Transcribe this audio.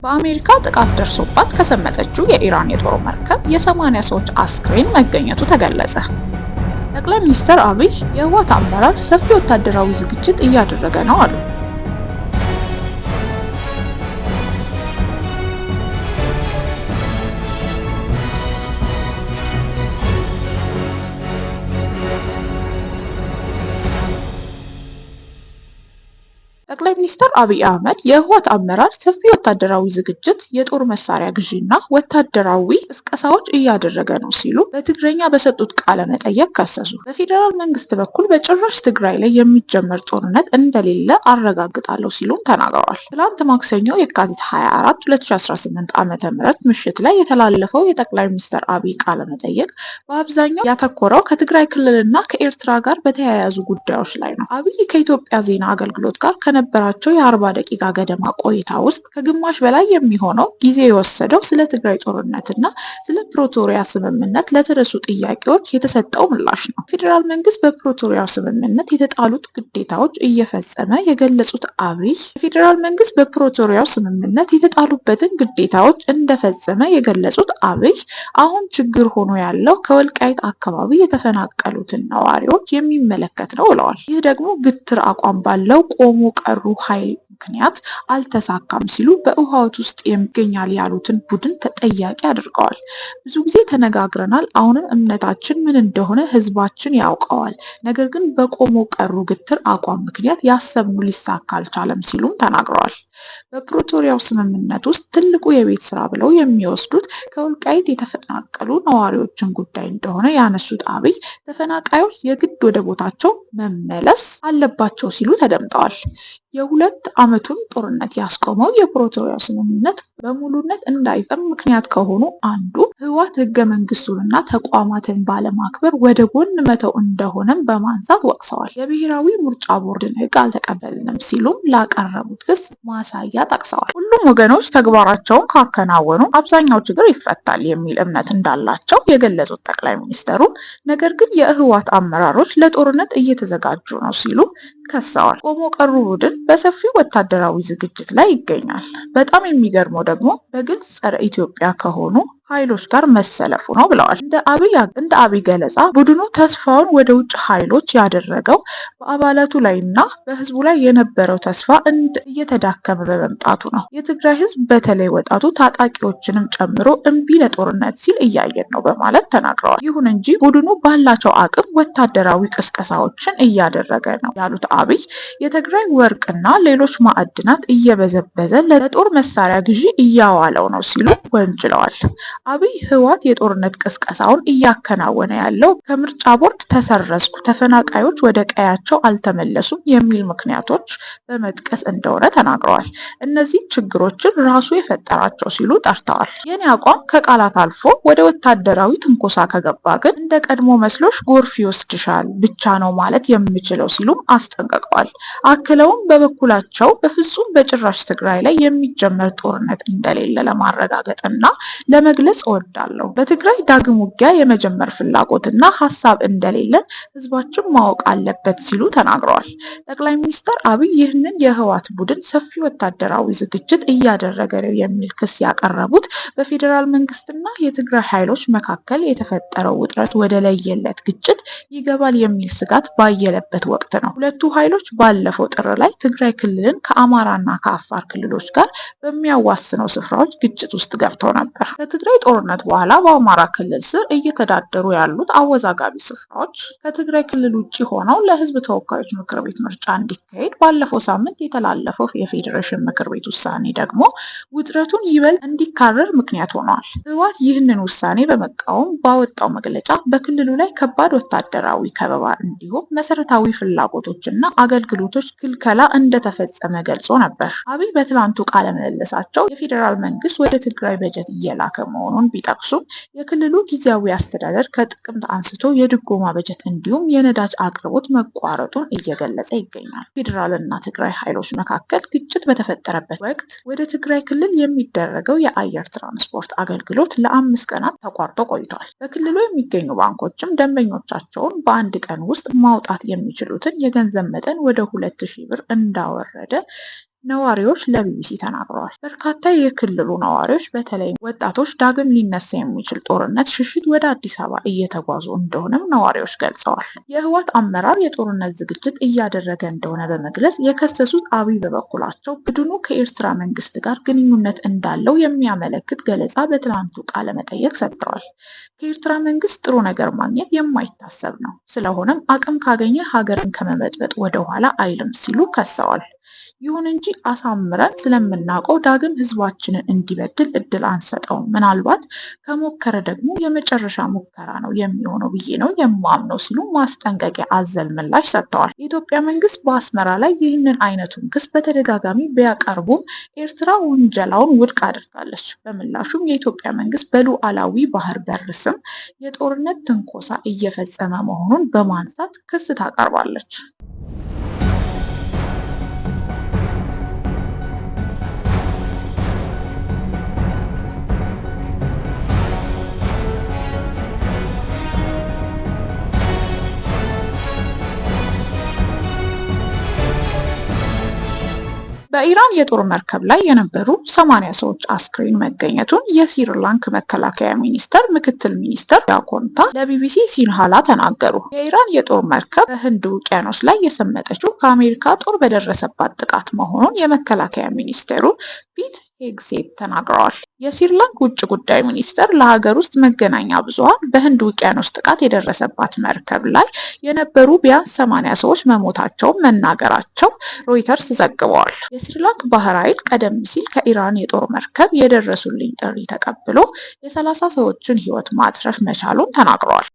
በአሜሪካ ጥቃት ደርሶባት ከሰመጠችው የኢራን የጦር መርከብ የ80 ሰዎች አስክሬን መገኘቱ ተገለጸ። ጠቅላይ ሚኒስትር አብይ የህወሓት አመራር ሰፊ ወታደራዊ ዝግጅት እያደረገ ነው አሉ። ጠቅላይ ሚኒስትር አብይ አህመድ የህወሓት አመራር ሰፊ ወታደራዊ ዝግጅት፣ የጦር መሳሪያ ግዢና ወታደራዊ ቅስቀሳዎች እያደረገ ነው ሲሉ በትግረኛ በሰጡት ቃለ መጠይቅ ከሰሱ። በፌዴራል መንግስት በኩል በጭራሽ ትግራይ ላይ የሚጀመር ጦርነት እንደሌለ አረጋግጣለሁ ሲሉም ተናግረዋል። ትላንት ማክሰኞ የካቲት 24 2018 ዓ.ም ምሽት ላይ የተላለፈው የጠቅላይ ሚኒስትር አብይ ቃለ መጠይቅ በአብዛኛው ያተኮረው ከትግራይ ክልልና ከኤርትራ ጋር በተያያዙ ጉዳዮች ላይ ነው። አብይ ከኢትዮጵያ ዜና አገልግሎት ጋር በነበራቸው የ40 ደቂቃ ገደማ ቆይታ ውስጥ ከግማሽ በላይ የሚሆነው ጊዜ የወሰደው ስለ ትግራይ ጦርነትና ስለ ፕሪቶሪያ ስምምነት ለተነሱ ጥያቄዎች የተሰጠው ምላሽ ነው። ፌዴራል መንግስት በፕሪቶሪያው ስምምነት የተጣሉት ግዴታዎች እየፈጸመ የገለጹት አብይ የፌዴራል መንግስት በፕሪቶሪያው ስምምነት የተጣሉበትን ግዴታዎች እንደፈጸመ የገለጹት አብይ አሁን ችግር ሆኖ ያለው ከወልቃይት አካባቢ የተፈናቀሉትን ነዋሪዎች የሚመለከት ነው ብለዋል። ይህ ደግሞ ግትር አቋም ባለው ቆሞ ቀሩ ኃይል ምክንያት አልተሳካም ሲሉ በህወሓት ውስጥ ይገኛል ያሉትን ቡድን ተጠያቂ አድርገዋል። ብዙ ጊዜ ተነጋግረናል። አሁንም እምነታችን ምን እንደሆነ ህዝባችን ያውቀዋል። ነገር ግን በቆሞ ቀሩ ግትር አቋም ምክንያት ያሰብነው ሊሳካ አልቻለም ሲሉም ተናግረዋል። በፕሪቶሪያው ስምምነት ውስጥ ትልቁ የቤት ስራ ብለው የሚወስዱት ከወልቃይት የተፈናቀሉ ነዋሪዎችን ጉዳይ እንደሆነ ያነሱት አብይ ተፈናቃዮች የግድ ወደ ቦታቸው መመለስ አለባቸው ሲሉ ተደምጠዋል። የሁለት ዓመቱን ጦርነት ያስቆመው የፕሪቶሪያው ስምምነት በሙሉነት እንዳይፈርም ምክንያት ከሆኑ አንዱ ህወሓት ህገ መንግስቱንና ተቋማትን ባለማክበር ወደ ጎን መተው እንደሆነም በማንሳት ወቅሰዋል። የብሔራዊ ምርጫ ቦርድን ህግ አልተቀበልንም ሲሉም ላቀረቡት ክስ ማሳያ ጠቅሰዋል። ሁሉም ወገኖች ተግባራቸውን ካከናወኑ አብዛኛው ችግር ይፈታል የሚል እምነት እንዳላቸው የገለጹት ጠቅላይ ሚኒስትሩ ነገር ግን የህወሓት አመራሮች ለጦርነት እየተዘጋጁ ነው ሲሉ ከሰዋል። ቆሞ ቀሩ ቡድን በሰፊው ወታደራዊ ዝግጅት ላይ ይገኛል። በጣም የሚገርመው ደግሞ በግልጽ ጸረ ኢትዮጵያ ከሆኑ ኃይሎች ጋር መሰለፉ ነው ብለዋል። እንደ አብይ ገለጻ ቡድኑ ተስፋውን ወደ ውጭ ኃይሎች ያደረገው በአባላቱ ላይና በህዝቡ ላይ የነበረው ተስፋ እየተዳከመ በመምጣቱ ነው። የትግራይ ህዝብ በተለይ ወጣቱ ታጣቂዎችንም ጨምሮ እምቢ ለጦርነት ሲል እያየን ነው በማለት ተናግረዋል። ይሁን እንጂ ቡድኑ ባላቸው አቅም ወታደራዊ ቅስቀሳዎችን እያደረገ ነው ያሉት አብይ የትግራይ ወርቅና ሌሎች ማዕድናት እየበዘበዘ ለጦር መሳሪያ ግዢ እያዋለው ነው ሲሉ ወንጅለዋል። አብይ ህወሓት የጦርነት ቅስቀሳውን እያከናወነ ያለው ከምርጫ ቦርድ ተሰረዝኩ፣ ተፈናቃዮች ወደ ቀያቸው አልተመለሱም የሚል ምክንያቶች በመጥቀስ እንደሆነ ተናግረዋል። እነዚህ ችግሮችን ራሱ የፈጠራቸው ሲሉ ጠርተዋል። የኔ አቋም ከቃላት አልፎ ወደ ወታደራዊ ትንኮሳ ከገባ ግን እንደ ቀድሞ መስሎሽ ጎርፍ ይወስድሻል ብቻ ነው ማለት የምችለው ሲሉም አስጠንቅቀዋል። አክለውም በበኩላቸው በፍጹም በጭራሽ ትግራይ ላይ የሚጀመር ጦርነት እንደሌለ ለማረጋገጥና ለመግለጽ እወዳለሁ። በትግራይ ዳግም ውጊያ የመጀመር ፍላጎትና ሀሳብ እንደሌለን ህዝባችን ማወቅ አለበት ሲሉ ተናግረዋል። ጠቅላይ ሚኒስትር አብይ ይህንን የህወሓት ቡድን ሰፊ ወታደራዊ ዝግጅት እያደረገ ነው የሚል ክስ ያቀረቡት በፌዴራል መንግስትና የትግራይ ኃይሎች መካከል የተፈጠረው ውጥረት ወደ ለየለት ግጭት ይገባል የሚል ስጋት ባየለበት ወቅት ነው። ሁለቱ ኃይሎች ባለፈው ጥር ላይ ትግራይ ክልልን ከአማራና ከአፋር ክልሎች ጋር በሚያዋስነው ስፍራዎች ግጭት ውስጥ ገብተው ነበር። ከትግራይ ጦርነት በኋላ በአማራ ክልል ስር እየተዳደሩ ያሉት አወዛጋቢ ስፍራዎች ከትግራይ ክልል ውጭ ሆነው ለህዝብ ተወካዮች ምክር ቤት ምርጫ እንዲካሄድ ባለፈው ሳምንት የተላለፈው የፌዴሬሽን ምክር ቤት ውሳኔ ደግሞ ውጥረቱን ይበልጥ እንዲካረር ምክንያት ሆኗል። ህወሓት ይህንን ውሳኔ በመቃወም ባወጣው መግለጫ በክልሉ ላይ ከባድ ወታደራዊ ከበባ እንዲሁም መሰረታዊ ፍላጎቶችና አገልግሎቶች ክልከላ እንደተፈጸመ ገልጾ ነበር። አብይ በትላንቱ ቃለ ምልልሳቸው የፌዴራል መንግስት ወደ ትግራይ በጀት እየላከ መሆኑን ቢጠቅሱም የክልሉ ጊዜያዊ አስተዳደር ከጥቅምት አንስቶ የድጎማ በጀት እንዲሁም የነዳጅ አቅርቦት መቋረጡን እየገለጸ ይገኛል። ፌዴራልና ትግራይ ኃይሎች መካከል ግጭት በተፈጠረበት ወቅት ወደ ትግራይ ክልል የሚደረገው የአየር ትራንስፖርት አገልግሎት ለ5 ቀናት ተቋርጦ ቆይቷል። በክልሉ የሚገኙ ባንኮችም ደንበኞቻቸውን በአንድ ቀን ውስጥ ማውጣት የሚችሉትን የገንዘብ መጠን ወደ 2000 ብር እንዳወረደ ነዋሪዎች ለቢቢሲ ተናግረዋል። በርካታ የክልሉ ነዋሪዎች በተለይም ወጣቶች ዳግም ሊነሳ የሚችል ጦርነት ሽሽት ወደ አዲስ አበባ እየተጓዙ እንደሆነም ነዋሪዎች ገልጸዋል። የህወሓት አመራር የጦርነት ዝግጅት እያደረገ እንደሆነ በመግለጽ የከሰሱት አብይ በበኩላቸው ቡድኑ ከኤርትራ መንግስት ጋር ግንኙነት እንዳለው የሚያመለክት ገለጻ በትናንቱ ቃለ መጠይቅ ሰጥተዋል። ከኤርትራ መንግስት ጥሩ ነገር ማግኘት የማይታሰብ ነው፣ ስለሆነም አቅም ካገኘ ሀገርን ከመበጥበጥ ወደኋላ አይልም ሲሉ ከሰዋል። ይሁን እንጂ አሳምረን ስለምናውቀው ዳግም ህዝባችንን እንዲበድል እድል አንሰጠውም። ምናልባት ከሞከረ ደግሞ የመጨረሻ ሙከራ ነው የሚሆነው ብዬ ነው የማምነው ሲሉ ማስጠንቀቂያ አዘል ምላሽ ሰጥተዋል። የኢትዮጵያ መንግስት በአስመራ ላይ ይህንን አይነቱን ክስ በተደጋጋሚ ቢያቀርቡም ኤርትራ ውንጀላውን ውድቅ አድርጋለች። በምላሹም የኢትዮጵያ መንግስት በሉዓላዊ ባህር በር ስም የጦርነት ትንኮሳ እየፈጸመ መሆኑን በማንሳት ክስ ታቀርባለች። በኢራን የጦር መርከብ ላይ የነበሩ 80 ሰዎች አስክሬን መገኘቱን የስሪላንክ መከላከያ ሚኒስቴር ምክትል ሚኒስትር ያኮንታ ለቢቢሲ ሲንሃላ ተናገሩ። የኢራን የጦር መርከብ በህንድ ውቅያኖስ ላይ የሰመጠችው ከአሜሪካ ጦር በደረሰባት ጥቃት መሆኑን የመከላከያ ሚኒስቴሩ ፒት ሄግሴት ተናግረዋል። የስሪላንክ ውጭ ጉዳይ ሚኒስቴር ለሀገር ውስጥ መገናኛ ብዙሃን በህንድ ውቅያኖስ ጥቃት የደረሰባት መርከብ ላይ የነበሩ ቢያንስ 80 ሰዎች መሞታቸውን መናገራቸው ሮይተርስ ዘግበዋል። የስሪላንክ ባህር ኃይል ቀደም ሲል ከኢራን የጦር መርከብ የደረሱልኝ ጥሪ ተቀብሎ የ30 ሰዎችን ህይወት ማትረፍ መቻሉን ተናግረዋል።